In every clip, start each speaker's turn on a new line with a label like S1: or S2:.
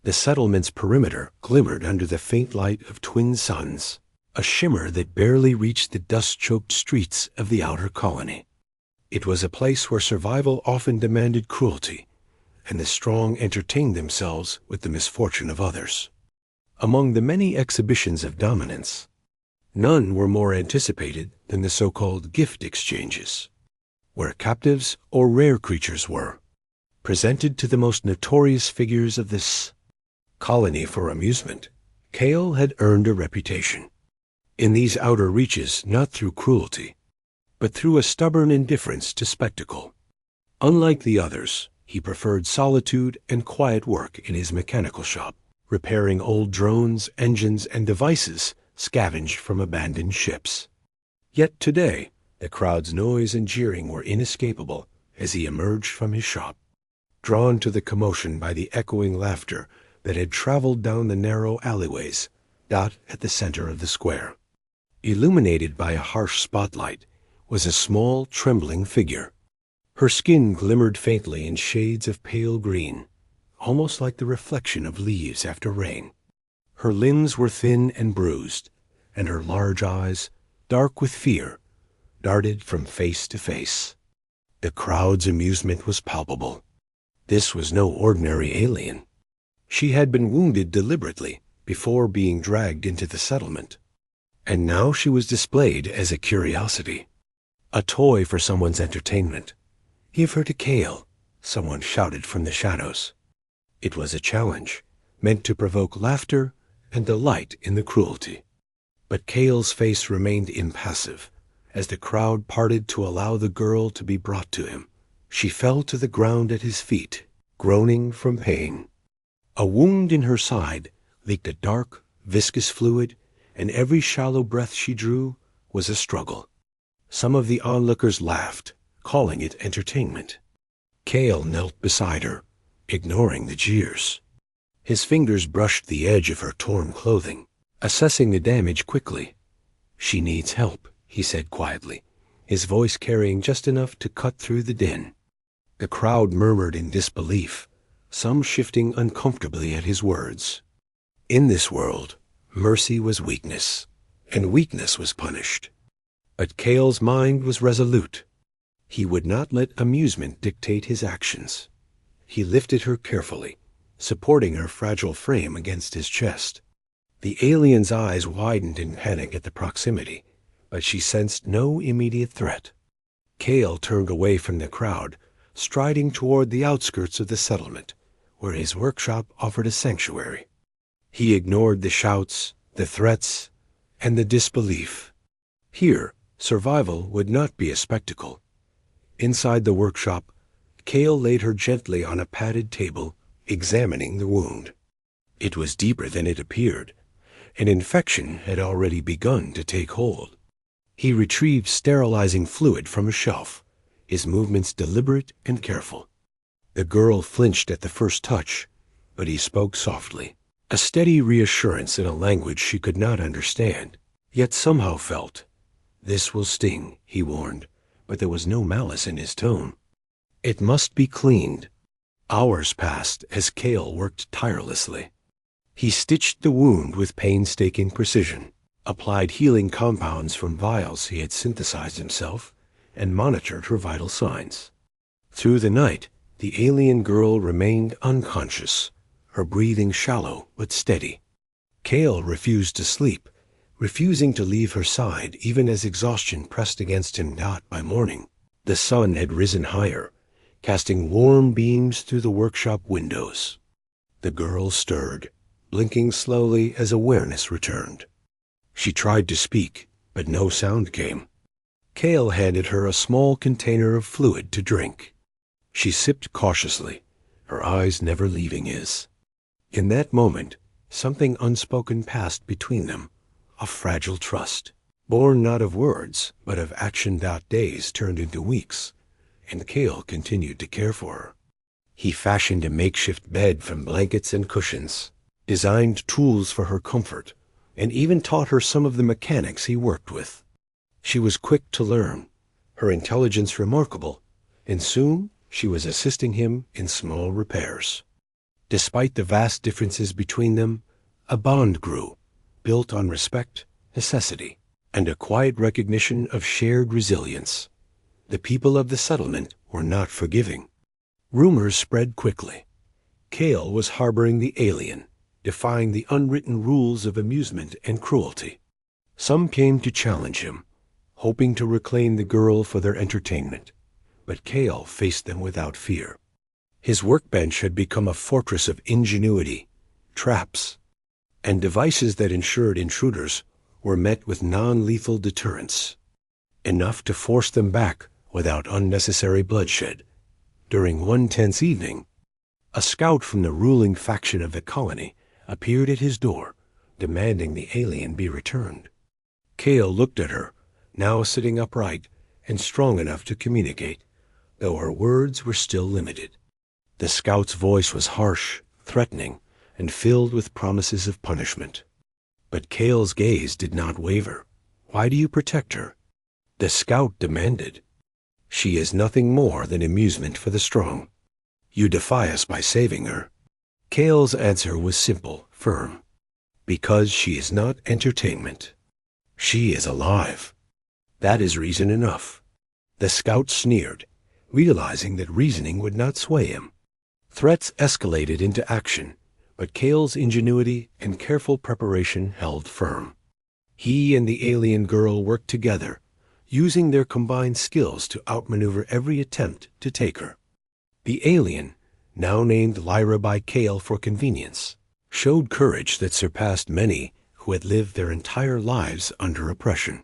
S1: The settlement's perimeter glimmered under the faint light of twin suns, a shimmer that barely reached the dust-choked streets of the outer colony. It was a place where survival often demanded cruelty, and the strong entertained themselves with the misfortune of others. Among the many exhibitions of dominance, none were more anticipated than the so-called gift exchanges, where captives or rare creatures were presented to the most notorious figures of this colony for amusement. Cale had earned a reputation in these outer reaches not through cruelty, but through a stubborn indifference to spectacle. Unlike the others, he preferred solitude and quiet work in his mechanical shop, repairing old drones, engines, and devices scavenged from abandoned ships. Yet today, the crowd's noise and jeering were inescapable as he emerged from his shop, drawn to the commotion by the echoing laughter that had traveled down the narrow alleyways dot at the center of the square. Illuminated by a harsh spotlight was a small, trembling figure. Her skin glimmered faintly in shades of pale green, almost like the reflection of leaves after rain. Her limbs were thin and bruised, and her large eyes, dark with fear, darted from face to face. The crowd's amusement was palpable. This was no ordinary alien. She had been wounded deliberately before being dragged into the settlement, and now she was displayed as a curiosity, a toy for someone's entertainment. "Give her to Cale," someone shouted from the shadows. It was a challenge, meant to provoke laughter and delight in the cruelty. But Cale's face remained impassive as the crowd parted to allow the girl to be brought to him. She fell to the ground at his feet, groaning from pain. A wound in her side leaked a dark, viscous fluid, and every shallow breath she drew was a struggle. Some of the onlookers laughed, calling it entertainment. Cale knelt beside her, ignoring the jeers. His fingers brushed the edge of her torn clothing, assessing the damage quickly. "She needs help," he said quietly, his voice carrying just enough to cut through the din. The crowd murmured in disbelief, some shifting uncomfortably at his words. In this world, mercy was weakness, and weakness was punished. But Cale's mind was resolute. He would not let amusement dictate his actions. He lifted her carefully, supporting her fragile frame against his chest. The alien's eyes widened in panic at the proximity, but she sensed no immediate threat. Cale turned away from the crowd, striding toward the outskirts of the settlement, where his workshop offered a sanctuary. He ignored the shouts, the threats, and the disbelief. Here, survival would not be a spectacle. Inside the workshop, Cale laid her gently on a padded table, examining the wound. It was deeper than it appeared. An infection had already begun to take hold. He retrieved sterilizing fluid from a shelf, his movements deliberate and careful. The girl flinched at the first touch, but he spoke softly, a steady reassurance in a language she could not understand, yet somehow felt. "This will sting," he warned, but there was no malice in his tone. "It must be cleaned." Hours passed as Cale worked tirelessly. He stitched the wound with painstaking precision, applied healing compounds from vials he had synthesized himself, and monitored her vital signs. Through the night, the alien girl remained unconscious, her breathing shallow but steady. Cale refused to sleep, refusing to leave her side even as exhaustion pressed against him. By morning, the sun had risen higher, casting warm beams through the workshop windows. The girl stirred, blinking slowly as awareness returned. She tried to speak, but no sound came. Cale handed her a small container of fluid to drink. She sipped cautiously, her eyes never leaving his. In that moment, something unspoken passed between them, a fragile trust, born not of words, but of action. Days turned into weeks, and Cale continued to care for her. He fashioned a makeshift bed from blankets and cushions, designed tools for her comfort, and even taught her some of the mechanics he worked with. She was quick to learn, her intelligence remarkable, and soon she was assisting him in small repairs. Despite the vast differences between them, a bond grew, built on respect, necessity, and a quiet recognition of shared resilience. The people of the settlement were not forgiving. Rumors spread quickly. Cale was harboring the alien, defying the unwritten rules of amusement and cruelty. Some came to challenge him, hoping to reclaim the girl for their entertainment, but Cale faced them without fear. His workbench had become a fortress of ingenuity, traps, and devices that ensured intruders were met with non-lethal deterrence, enough to force them back without unnecessary bloodshed. During one tense evening, a scout from the ruling faction of the colony appeared at his door, demanding the alien be returned. Cale looked at her, now sitting upright and strong enough to communicate, though her words were still limited. The scout's voice was harsh, threatening, and filled with promises of punishment. But Cale's gaze did not waver. "Why do you protect her?" The scout demanded. "She is nothing more than amusement for the strong. You defy us by saving her." Cale's answer was simple, firm. "Because she is not entertainment. She is alive. That is reason enough." The scout sneered, realizing that reasoning would not sway him. Threats escalated into action, but Cale's ingenuity and careful preparation held firm. He and the alien girl worked together, using their combined skills to outmaneuver every attempt to take her. The alien, now named Lyra by Cale for convenience, showed courage that surpassed many who had lived their entire lives under oppression.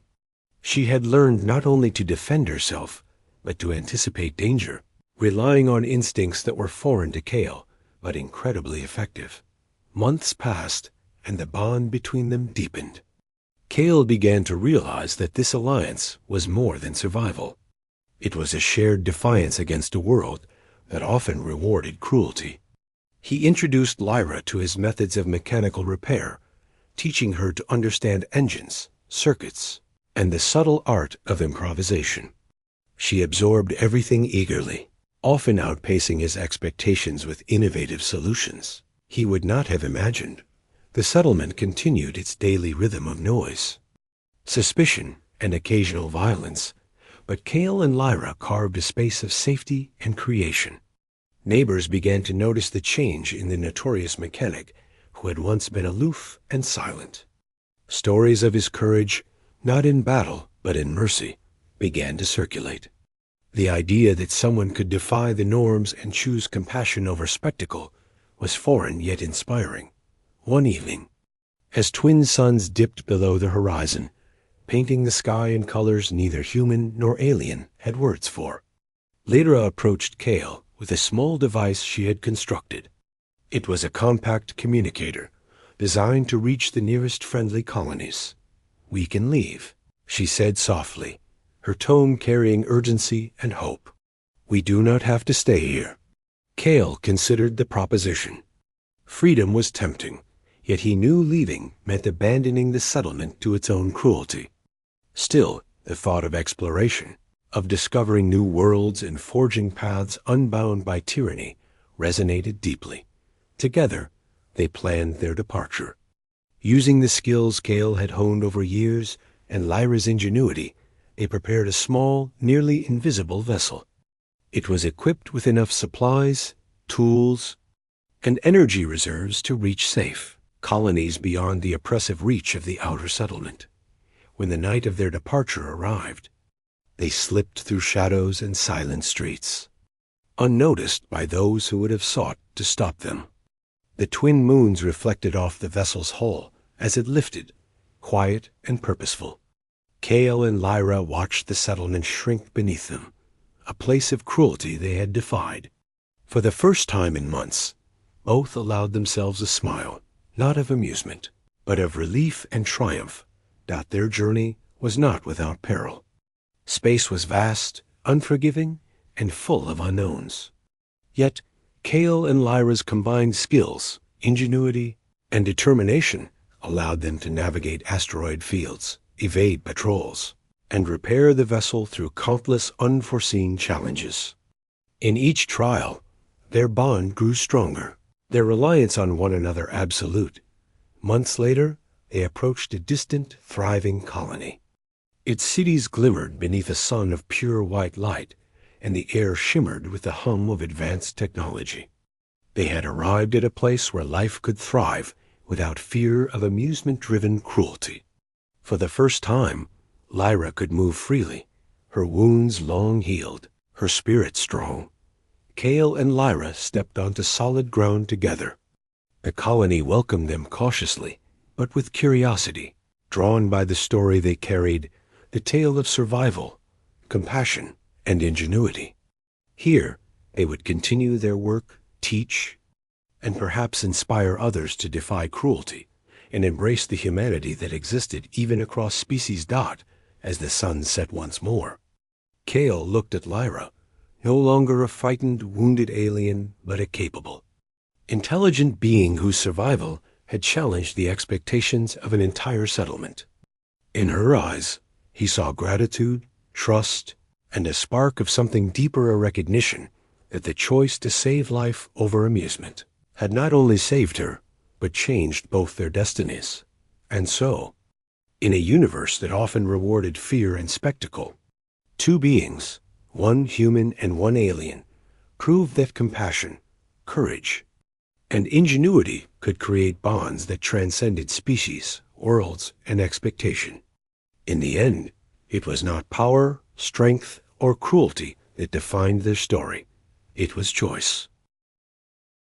S1: She had learned not only to defend herself, but to anticipate danger, relying on instincts that were foreign to Cale, but incredibly effective. Months passed, and the bond between them deepened. Cale began to realize that this alliance was more than survival. It was a shared defiance against a world that often rewarded cruelty. He introduced Lyra to his methods of mechanical repair, teaching her to understand engines, circuits, and the subtle art of improvisation. She absorbed everything eagerly, often outpacing his expectations with innovative solutions he would not have imagined. The settlement continued its daily rhythm of noise, suspicion, and occasional violence, but Cale and Lyra carved a space of safety and creation. Neighbors began to notice the change in the notorious mechanic who had once been aloof and silent. Stories of his courage, not in battle but in mercy, began to circulate. The idea that someone could defy the norms and choose compassion over spectacle was foreign yet inspiring. One evening, as twin suns dipped below the horizon, painting the sky in colors neither human nor alien had words for, Lyra approached Cale with a small device she had constructed. It was a compact communicator designed to reach the nearest friendly colonies. "We can leave," she said softly, her tone carrying urgency and hope. "We do not have to stay here." Cale considered the proposition. Freedom was tempting, yet he knew leaving meant abandoning the settlement to its own cruelty. Still, the thought of exploration, of discovering new worlds and forging paths unbound by tyranny, resonated deeply. Together, they planned their departure. Using the skills Cale had honed over years and Lyra's ingenuity, they prepared a small, nearly invisible vessel. It was equipped with enough supplies, tools, and energy reserves to reach safe colonies beyond the oppressive reach of the outer settlement. When the night of their departure arrived, they slipped through shadows and silent streets, unnoticed by those who would have sought to stop them. The twin moons reflected off the vessel's hull as it lifted, quiet and purposeful. Cale and Lyra watched the settlement shrink beneath them, a place of cruelty they had defied. For the first time in months, both allowed themselves a smile, not of amusement, but of relief and triumph that their journey was not without peril. Space was vast, unforgiving, and full of unknowns. Yet, Cale and Lyra's combined skills, ingenuity, and determination allowed them to navigate asteroid fields, evade patrols, and repair the vessel through countless unforeseen challenges. In each trial, their bond grew stronger. their reliance on one another absolute. Months later, they approached a distant, thriving colony. Its cities glimmered beneath a sun of pure white light, and the air shimmered with the hum of advanced technology. They had arrived at a place where life could thrive without fear of amusement-driven cruelty. For the first time, Lyra could move freely, her wounds long healed, her spirit strong. Kale and Lyra stepped onto solid ground together. The colony welcomed them cautiously, but with curiosity, drawn by the story they carried, the tale of survival, compassion, and ingenuity. Here, they would continue their work, teach, and perhaps inspire others to defy cruelty and embrace the humanity that existed even across species. As the sun set once more, Kale looked at Lyra, no longer a frightened, wounded alien, but a capable, intelligent being whose survival had challenged the expectations of an entire settlement. In her eyes, he saw gratitude, trust, and a spark of something deeper, a recognition that the choice to save life over amusement had not only saved her, but changed both their destinies. And so, in a universe that often rewarded fear and spectacle, two beings, one human and one alien, proved that compassion, courage, and ingenuity could create bonds that transcended species, worlds, and expectation. In the end, it was not power, strength, or cruelty that defined their story. It was choice.